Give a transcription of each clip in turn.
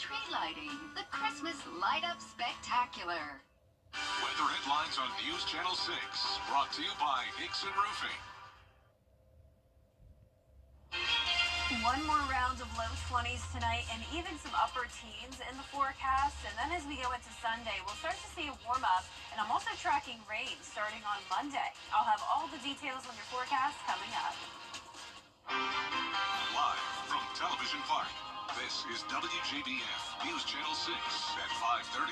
tree lighting, the Christmas Light Up Spectacular. Weather headlines on News Channel 6, brought to you by Hickson Roofing. One more round of low 20s tonight and even some upper teens in the forecast. And then as we go into Sunday, we'll start to see a warm up. And I'm also tracking rain starting on Monday. I'll have all the details on your forecast coming up. Live from Television Park, this is WJBF News Channel 6 at 5:30.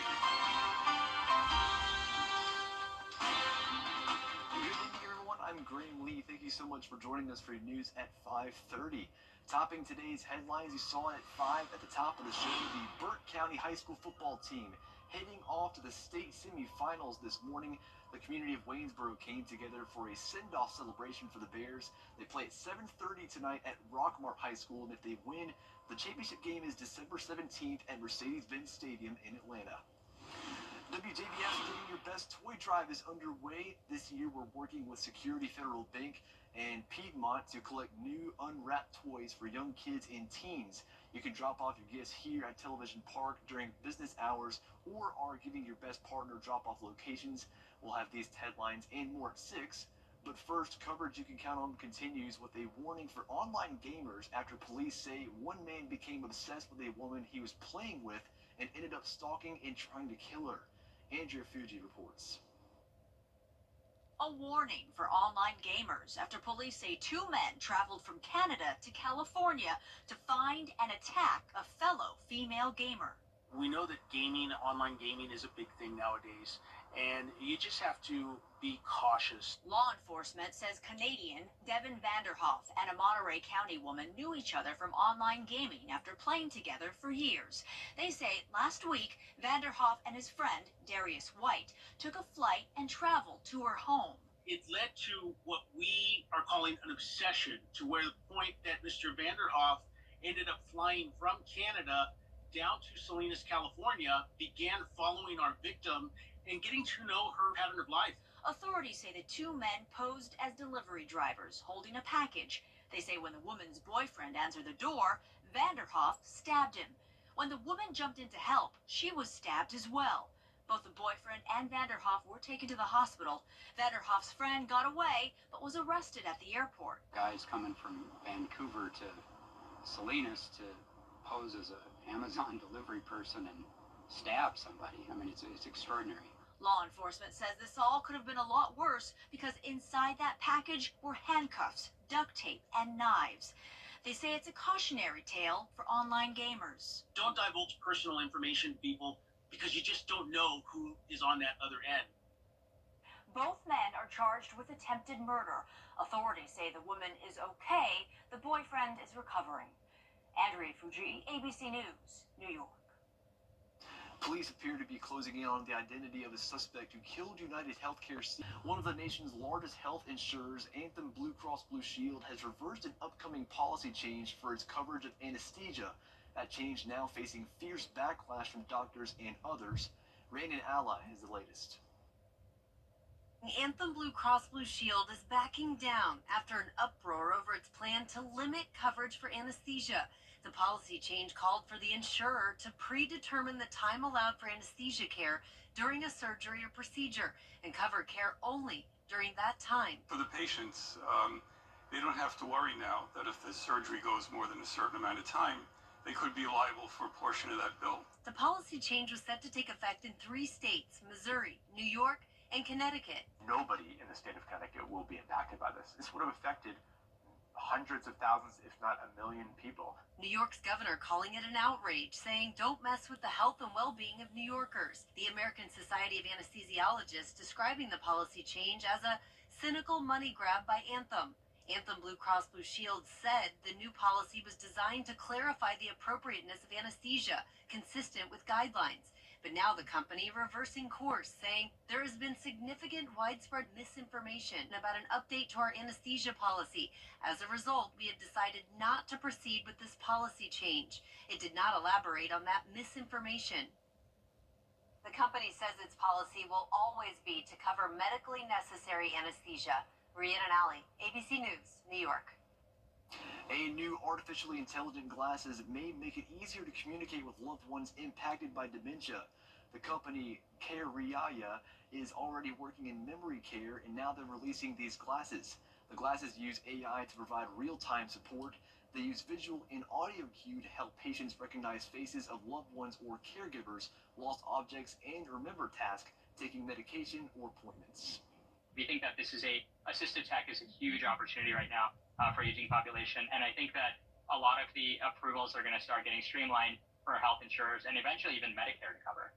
Good evening, everyone. I'm Graham Lee. Thank you so much for joining us for your news at 5:30. Topping today's headlines, you saw it at 5 at the top of the show, the Burt County High School football team heading off to the state semifinals this morning. The community of Waynesboro came together for a send-off celebration for the Bears. They play at 7:30 tonight at Rockmart High School, and if they win, the championship game is December 17th at Mercedes-Benz Stadium in Atlanta. WJBF Giving Your Best Toy Drive is underway. This year we're working with Security Federal Bank and Piedmont to collect new unwrapped toys for young kids and teens. You can drop off your gifts here at Television Park during business hours or our Giving Your Best partner drop-off locations. We'll have these headlines and more at 6. But first, coverage you can count on continues with a warning for online gamers after police say one man became obsessed with a woman he was playing with and ended up stalking and trying to kill her. Andrea Fuji reports. A warning for online gamers after police say 2 men traveled from Canada to California to find and attack a fellow female gamer. We know that online gaming is a big thing nowadays, and you just have to be cautious. Law enforcement says Canadian Devin Vanderhoff and a Monterey County woman knew each other from online gaming after playing together for years. They say last week, Vanderhoff and his friend, Darius White, took a flight and traveled to her home. It led to what we are calling an obsession, to where the point that Mr. Vanderhoff ended up flying from Canada down to Salinas, California, began following our victim and getting to know her pattern of life. Authorities say the 2 men posed as delivery drivers holding a package. They say when the woman's boyfriend answered the door, Vanderhoff stabbed him. When the woman jumped in to help, she was stabbed as well. Both the boyfriend and Vanderhoff were taken to the hospital. Vanderhoff's friend got away, but was arrested at the airport. Guys coming from Vancouver to Salinas to pose as an Amazon delivery person and stab somebody. I mean, it's extraordinary. Law enforcement says this all could have been a lot worse because inside that package were handcuffs, duct tape, and knives. They say it's a cautionary tale for online gamers. Don't divulge personal information to people because you just don't know who is on that other end. Both men are charged with attempted murder. Authorities say the woman is okay. The boyfriend is recovering. Andrea Fuji, ABC News, New York. Police appear to be closing in on the identity of the suspect who killed United Healthcare. One of the nation's largest health insurers, Anthem Blue Cross Blue Shield, has reversed an upcoming policy change for its coverage of anesthesia. That change now facing fierce backlash from doctors and others. Rand Ally is the latest. Anthem Blue Cross Blue Shield is backing down after an uproar over its plan to limit coverage for anesthesia. The policy change called for the insurer to predetermine the time allowed for anesthesia care during a surgery or procedure and cover care only during that time. For the patients, they don't have to worry now that if the surgery goes more than a certain amount of time, they could be liable for a portion of that bill. The policy change was set to take effect in 3 states, Missouri, New York, and Connecticut. Nobody in the state of Connecticut will be impacted by this. This would have affected hundreds of thousands, if not 1 million people. New York's governor calling it an outrage, saying don't mess with the health and well-being of New Yorkers. The American Society of Anesthesiologists describing the policy change as a cynical money grab by Anthem. Anthem Blue Cross Blue Shield said the new policy was designed to clarify the appropriateness of anesthesia, consistent with guidelines. But now the company reversing course, saying there has been significant widespread misinformation about an update to our anesthesia policy. As a result, we have decided not to proceed with this policy change. It did not elaborate on that misinformation. The company says its policy will always be to cover medically necessary anesthesia. Rhiannon Alley, ABC News, New York. A new artificially intelligent glasses may make it easier to communicate with loved ones impacted by dementia. The company Carriaya is already working in memory care, and now they're releasing these glasses. The glasses use AI to provide real-time support. They use visual and audio cue to help patients recognize faces of loved ones or caregivers, lost objects, and remember tasks, taking medication or appointments. We think that this is assistive tech is a huge opportunity right now for aging population, and I think that a lot of the approvals are going to start getting streamlined for health insurers and eventually even Medicare to cover.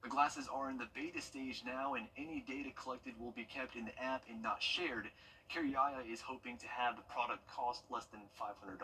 The glasses are in the beta stage now, and any data collected will be kept in the app and not shared. Carriaya is hoping to have the product cost less than $500.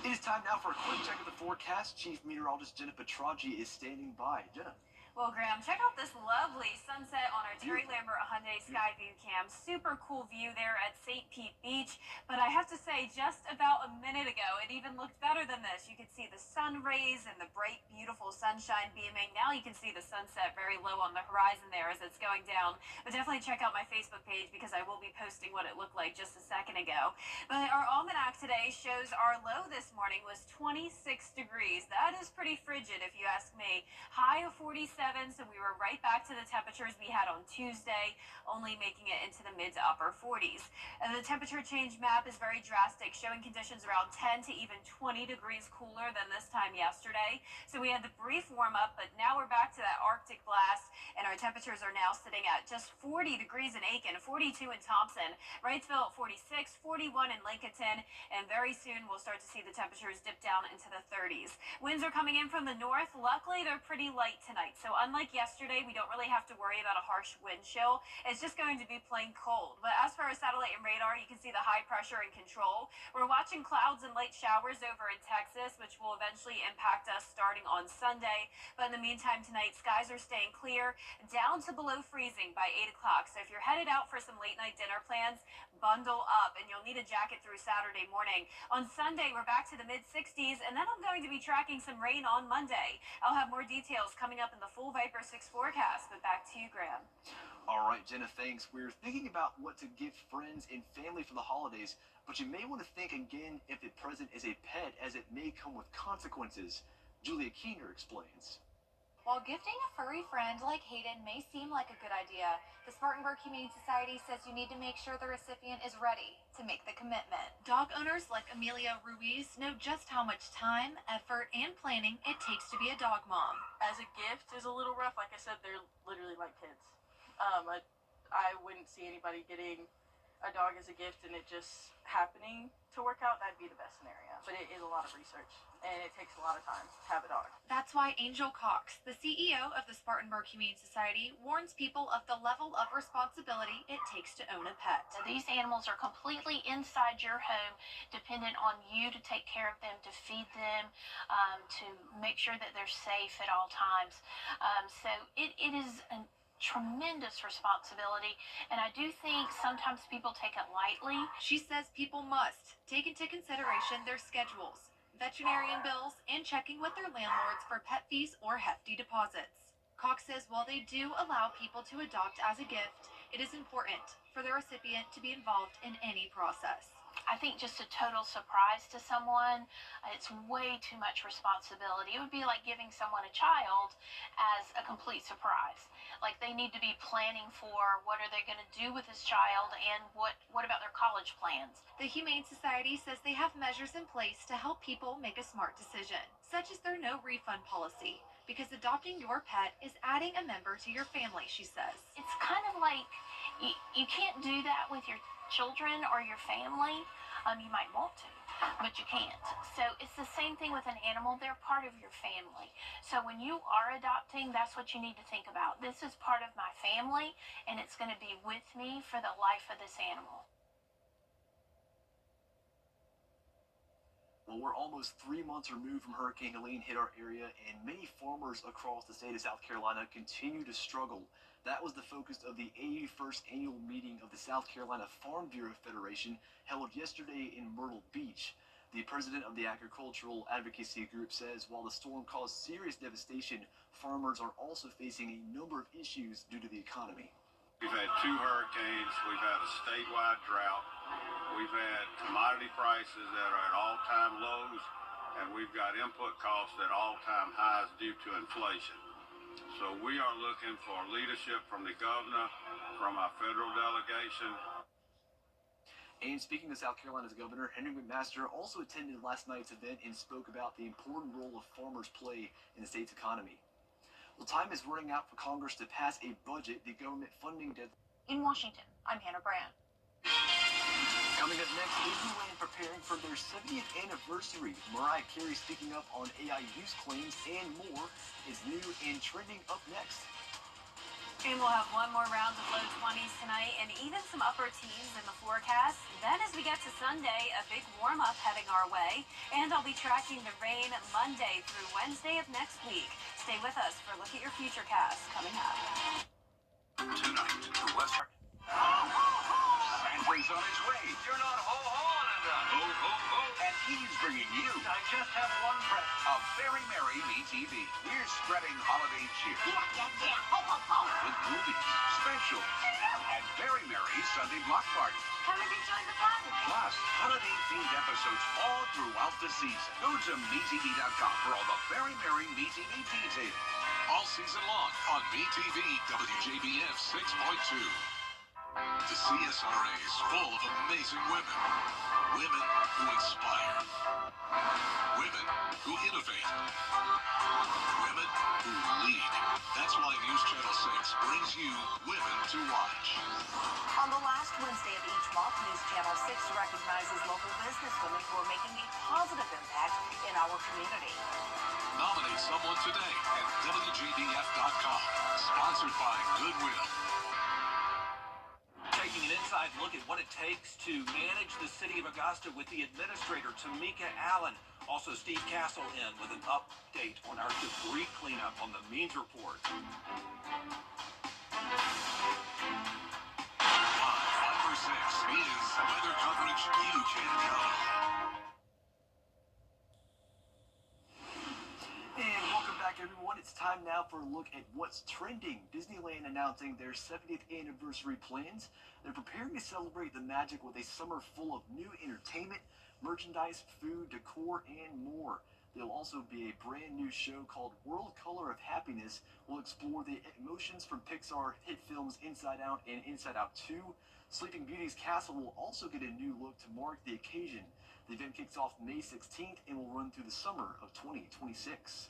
It is time now for a quick check of the forecast. Chief Meteorologist Jenna Petraggi is standing by. Jenna. Well, Graham, check out this lovely sunset on our Terry Lambert Hyundai Skyview Cam. Super cool view there at St. Pete Beach. But I have to say, just about a minute ago, it even looked better than this. You could see the sun rays and the bright, beautiful sunshine beaming. Now you can see the sunset very low on the horizon there as it's going down. But definitely check out my Facebook page because I will be posting what it looked like just a second ago. But our almanac today shows our low this morning was 26 degrees. That is pretty frigid if you ask me. High of 47. So we were right back to the temperatures we had on Tuesday, only making it into the mid to upper 40s. And the temperature change map is very drastic, showing conditions around 10 to even 20 degrees cooler than this time yesterday. So we had the brief warm up, but now we're back to that Arctic blast, and our temperatures are now sitting at just 40 degrees in Aiken, 42 in Thompson, Wrightsville at 46, 41 in Lincolnton, and very soon we'll start to see the temperatures dip down into the 30s. Winds are coming in from the north. Luckily, they're pretty light tonight. So unlike yesterday, we don't really have to worry about a harsh wind chill. It's just going to be plain cold. But as for our satellite and radar, you can see the high pressure and control. We're watching clouds and light showers over in Texas, which will eventually impact us starting on Sunday. But in the meantime, tonight, skies are staying clear, down to below freezing by 8 o'clock. So if you're headed out for some late night dinner plans, bundle up, and you'll need a jacket through Saturday morning. On Sunday, we're back to the mid-60s, and then I'm going to be tracking some rain on Monday. I'll have more details coming up in the full Viper 6 forecast, but back to you, Graham. All right, Jenna, thanks. We're thinking about what to give friends and family for the holidays, but you may want to think again if the present is a pet, as it may come with consequences. Julia Keener explains. While gifting a furry friend like Hayden may seem like a good idea, the Spartanburg Humane Society says you need to make sure the recipient is ready to make the commitment. Dog owners like Amelia Ruiz know just how much time, effort, and planning it takes to be a dog mom. As a gift is a little rough. Like I said, they're literally like kids. I wouldn't see anybody getting a dog as a gift and it just happening to work out. That'd be the best scenario. But it is a lot of research and it takes a lot of time to have a dog. That's why Angel Cox, the CEO of the Spartanburg Humane Society, warns people of the level of responsibility it takes to own a pet. These animals are completely inside your home, dependent on you to take care of them, to feed them, to make sure that they're safe at all times. So it is a tremendous responsibility, and I do think sometimes people take it lightly. She says people must take into consideration their schedules, veterinarian bills, and checking with their landlords for pet fees or hefty deposits. Cox says while they do allow people to adopt as a gift, it is important for the recipient to be involved in any process. I think just a total surprise to someone, it's way too much responsibility. It would be like giving someone a child as a complete surprise. Like they need to be planning for what are they going to do with this child and what about their college plans. The Humane Society says they have measures in place to help people make a smart decision, such as their no refund policy, because adopting your pet is adding a member to your family, she says. It's kind of like you can't do that with your children or your family. You might want to, but you can't. So it's the same thing with an animal. They're part of your family. So when you are adopting, that's what you need to think about. This is part of my family, and it's going to be with me for the life of this animal. Well, we're almost 3 months removed from Hurricane Helene hit our area, and many farmers across the state of South Carolina continue to struggle. That was the focus of the 81st annual meeting of the South Carolina Farm Bureau Federation held yesterday in Myrtle Beach. The president of the agricultural advocacy group says while the storm caused serious devastation, farmers are also facing a number of issues due to the economy. We've had 2 hurricanes, we've had a statewide drought, We've had commodity prices that are at all-time lows, and we've got input costs at all-time highs due to inflation. So we are looking for leadership from the governor, from our federal delegation. And speaking to South Carolina's governor, Henry McMaster also attended last night's event and spoke about the important role of farmers play in the state's economy. Well, time is running out for Congress to pass a budget. The government funding deadline. In Washington, I'm Hannah Brand. Coming up next, Disneyland preparing for their 70th anniversary. Mariah Carey speaking up on AI use claims and more is new and trending up next. And we'll have one more round of low 20s tonight and even some upper teens in the forecast. Then as we get to Sunday, a big warm-up heading our way. And I'll be tracking the rain Monday through Wednesday of next week. Stay with us for a look at your futurecast coming up. Tonight, the Western. Santa's on his way. You're not ho-hoing enough. Ho, ho, ho. And he's bringing you I just have one present. a very merry MeTV. We're spreading holiday cheer with movies, specials, and very merry Sunday block parties. Come and enjoy the fun. Plus, holiday-themed episodes all throughout the season. Go to MeTV.com for all the very merry MeTV details. All season long on MeTV WJBF 6.2. The CSRA is full of amazing women. Women who inspire. Women who innovate. Women who lead. That's why News Channel 6 brings you Women to Watch. On the last Wednesday of each month, News Channel 6 recognizes local businesswomen who are making a positive impact in our community. Nominate someone today at WJBF.com. Sponsored by Goodwill. Taking an inside look at what it takes to manage the city of Augusta with the administrator, Tamika Allen. Also, Steve Castle in with an update on our debris cleanup on the Means Report. Live 5 for 6 is weather coverage you can count on. And welcome back, everyone. It's time now for a look at what's trending. Disneyland announcing their 70th anniversary plans. They're preparing to celebrate the magic with a summer full of new entertainment, merchandise, food, decor, and more. There'll also be a brand new show called World Color of Happiness. We'll explore the emotions from Pixar hit films Inside Out and Inside Out 2. Sleeping Beauty's castle will also get a new look to mark the occasion. The event kicks off May 16th and will run through the summer of 2026.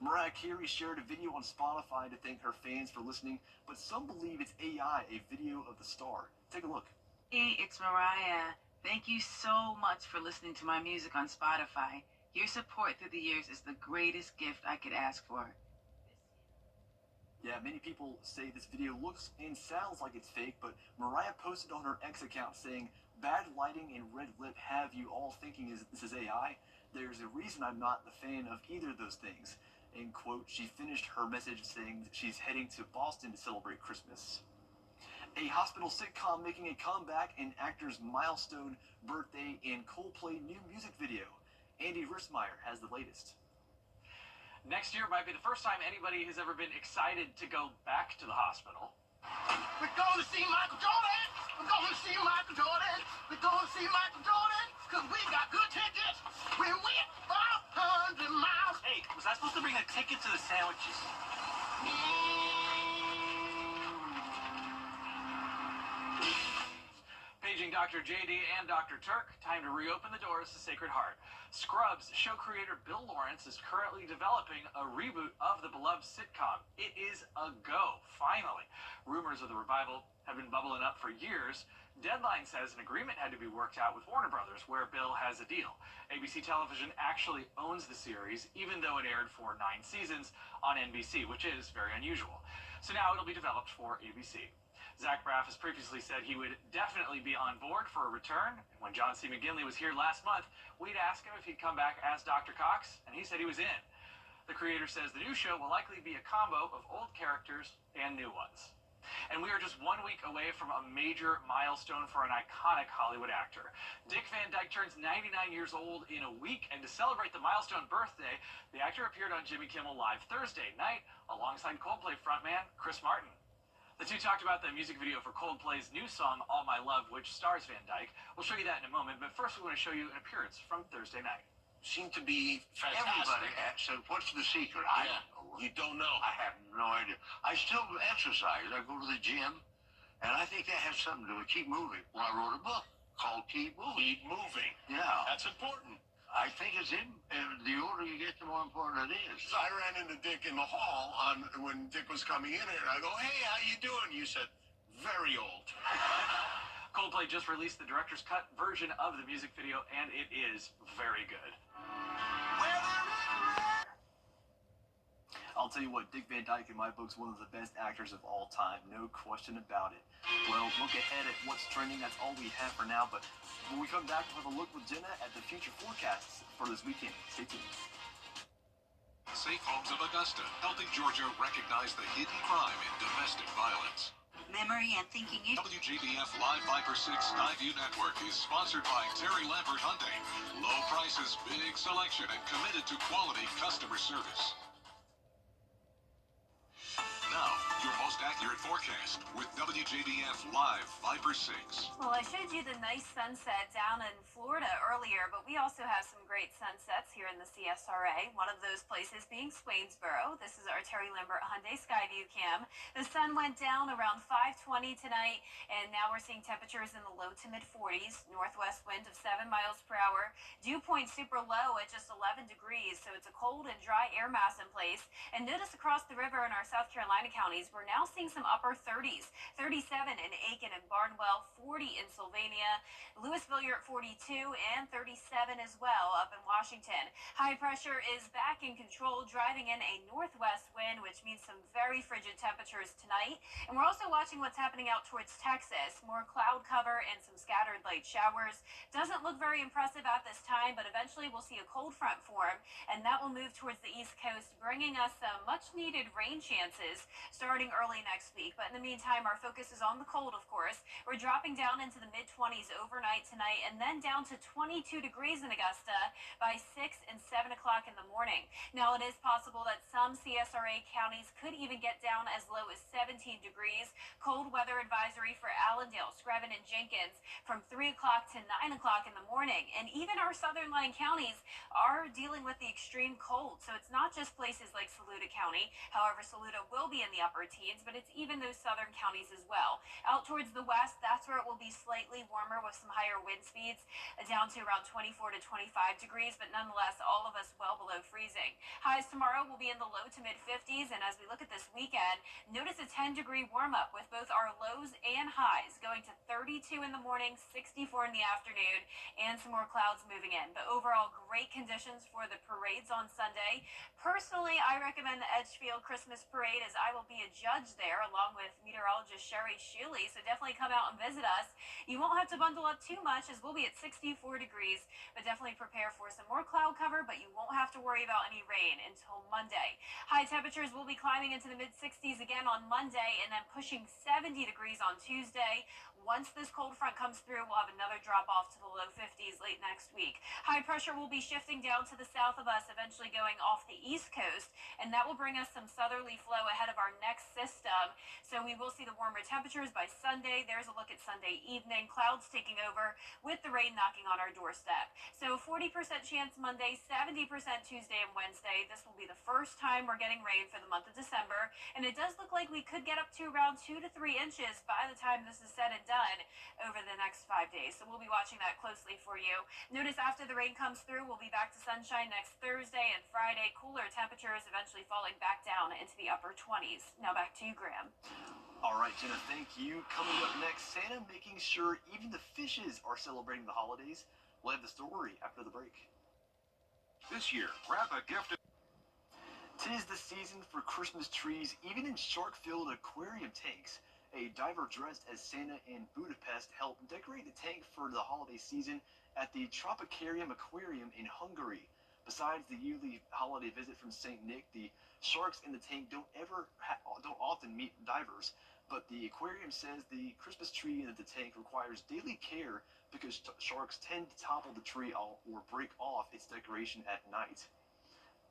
Mariah Carey shared a video on Spotify to thank her fans for listening, but some believe it's AI, a video of the star. Take a look. Hey, it's Mariah. Thank you so much for listening to my music on Spotify. Your support through the years is the greatest gift I could ask for. Yeah, many people say this video looks and sounds like it's fake, but Mariah posted on her X account saying, "Bad lighting and red lip have you all thinking this is AI. There's a reason I'm not the fan of either of those things." End quote. She finished her message saying that she's heading to Boston to celebrate Christmas. A hospital sitcom making a comeback, an actor's milestone birthday, and Coldplay new music video. Andy Rismeyer has the latest. Next year might be the first time anybody has ever been excited to go back to the hospital. We're going to see Michael Jordan. We're going to see Michael Jordan. We're going to see Michael Jordan. Because we got good tickets. We went 500 miles. Hey, was I supposed to bring a ticket to the sandwiches? Paging Dr. JD and Dr. Turk, time to reopen the doors to Sacred Heart. Scrubs show creator Bill Lawrence is currently developing a reboot of the beloved sitcom. It is a go, finally. Rumors of the revival have been bubbling up for years. Deadline says an agreement had to be worked out with Warner Brothers, where Bill has a deal. ABC Television actually owns the series, even though it aired for 9 seasons on NBC, which is very unusual. So now it'll be developed for ABC. Zach Braff has previously said he would definitely be on board for a return. When John C. McGinley was here last month, we'd asked him if he'd come back as Dr. Cox, and he said he was in. The creator says the new show will likely be a combo of old characters and new ones. And we are just 1 week away from a major milestone for an iconic Hollywood actor. Dick Van Dyke turns 99 years old in a week, and to celebrate the milestone birthday, the actor appeared on Jimmy Kimmel Live Thursday night alongside Coldplay frontman Chris Martin. The two talked about the music video for Coldplay's new song, All My Love, which stars Van Dyke. We'll show you that in a moment, but first we want to show you an appearance from Thursday night. Seem to be Fantastic. everybody. So what's the secret? You don't know. I have no idea. I still exercise. I go to the gym, and I think that has something to do with keep moving. Well, I wrote a book called Keep Moving. Keep moving. Yeah. That's important. I think it's in, and the older you get, the more important it is. I ran into Dick in the hall when Dick was coming in here, and I go, "Hey, how you doing?" You said, "Very old." Coldplay just released the director's cut version of the music video, and it is very good. I'll tell you what, Dick Van Dyke in my book's one of the best actors of all time, no question about it. Well, look ahead at what's trending. That's all we have for now, but when we come back, we'll have a look with Jenna at the future forecasts for this weekend. Stay tuned. Safe Homes of Augusta, helping Georgia recognize the hidden crime in domestic violence. Memory and thinking. WJBF Live Viper 6 Skyview Network is sponsored by Terry Lambert Hyundai. Low prices, big selection, and committed to quality customer service. Now, your most accurate forecast with WJBF Live Viper 6. Well, I showed you the nice sunset down in Florida earlier, but we also have some great sunsets here in the CSRA. One of those places being Swainsboro. This is our Terry Lambert Hyundai Skyview cam. The sun went down around 5:20 tonight, and now we're seeing temperatures in the low to mid 40s. Northwest wind of 7 miles per hour. Dew point super low at just 11 degrees, so it's a cold and dry air mass in place. And notice across the river in our South Carolina counties, we're now seeing some upper 30s. 37 in Aiken and Barnwell, 40 in Sylvania, Louisville, you're at 42, and 37 as well up in Washington. High pressure is back in control, driving in a northwest wind, which means some very frigid temperatures tonight. And we're also watching what's happening out towards Texas. More cloud cover and some scattered light showers. Doesn't look very impressive at this time, but eventually we'll see a cold front form, and that will move towards the East Coast, bringing us some much-needed rain chances starting early next week. But in the meantime, our focus is on the cold, of course. We're dropping down into the mid-20s overnight tonight, and then down to 22 degrees in Augusta by 6 and 7 o'clock in the morning. Now, it is possible that some CSRA counties could even get down as low as 17 degrees. Cold weather advisory for Allendale, Screven, and Jenkins from 3 o'clock to 9 o'clock in the morning. And even our southern line counties are dealing with the extreme cold. So it's not just places like Saluda County. However, Saluda will be in the upper teens, but it's even those southern counties as well. Out towards the west, that's where it will be slightly warmer with some higher wind speeds, down to around 24 to 25 degrees, but nonetheless, all of us well below freezing. Highs tomorrow will be in the low to mid 50s, and as we look at this weekend, notice a 10-degree warm-up with both our lows and highs going to 32 in the morning, 64 in the afternoon, and some more clouds moving in. But overall, great conditions for the parades on Sunday. Personally, I recommend the Edgefield Christmas Parade, as I will be a judge there along with meteorologist Sherry Shuley, so definitely come out and visit us. You won't have to bundle up too much, as we'll be at 64 degrees, but definitely prepare for some more cloud cover, but you won't have to worry about any rain until Monday. High temperatures will be climbing into the mid-60s again on Monday, and then pushing 70 degrees on Tuesday. Once this cold front comes through, we'll have another drop off to the low 50s late next week. High pressure will be shifting down to the south of us, eventually going off the east coast, and that will bring us some southerly flow ahead of our next system. So we will see the warmer temperatures by Sunday. There's a look at Sunday evening. Clouds taking over with the rain knocking on our doorstep. So 40% chance Monday, 70% Tuesday and Wednesday. This will be the first time we're getting rain for the month of December, and it does look like we could get up to around 2 to 3 inches by the time this is said and done over the next 5 days. So we'll be watching that closely for you. Notice after the rain comes through, we'll be back to sunshine next Thursday and Friday. Cooler temperatures eventually falling back down into the upper 20s. Now back to you, Graham. All right, Jenna, thank you. Coming up next, Santa making sure even the fishes are celebrating the holidays. We'll have the story after the break. This year, wrap a gift. 'Tis the season for Christmas trees, even in shark-filled aquarium tanks. A diver dressed as Santa in Budapest helped decorate the tank for the holiday season at the Tropicarium Aquarium in Hungary. Besides the yearly holiday visit from St. Nick, the sharks in the tank don't often meet divers. But the aquarium says the Christmas tree in the tank requires daily care because sharks tend to topple the tree or break off its decoration at night.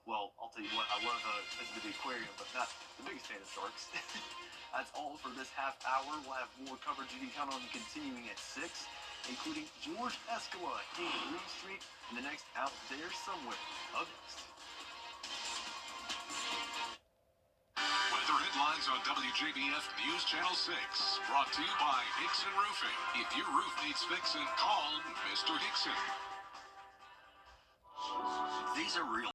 Well, I'll tell you what, I love the aquarium, but not the biggest fan of sharks. That's all for this half hour. We'll have more coverage you can count on continuing at 6, including George Escala and Green Street in the next Out There Somewhere. Up next. Weather headlines on WJBF News Channel 6. Brought to you by Hickson Roofing. If your roof needs fixing, call Mr. Hickson. These are real.